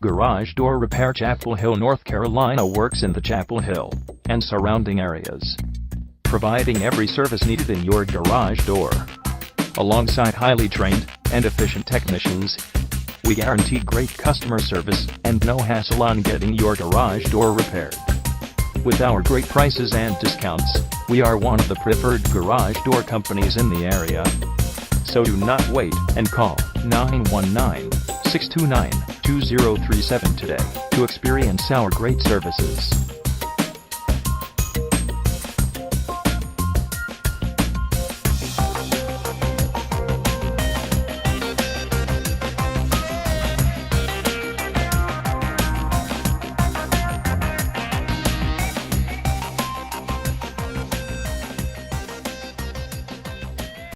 Garage Door Repair, Chapel Hill, North Carolina. Works in the Chapel Hill and surrounding areas, providing every service needed in your garage door. Alongside highly trained and efficient technicians, we guarantee great customer service and no hassle on getting your garage door repaired. With our great prices and discounts, we are one of the preferred garage door companies in the area. So do not wait and call 919-629-2037 today to experience our great services.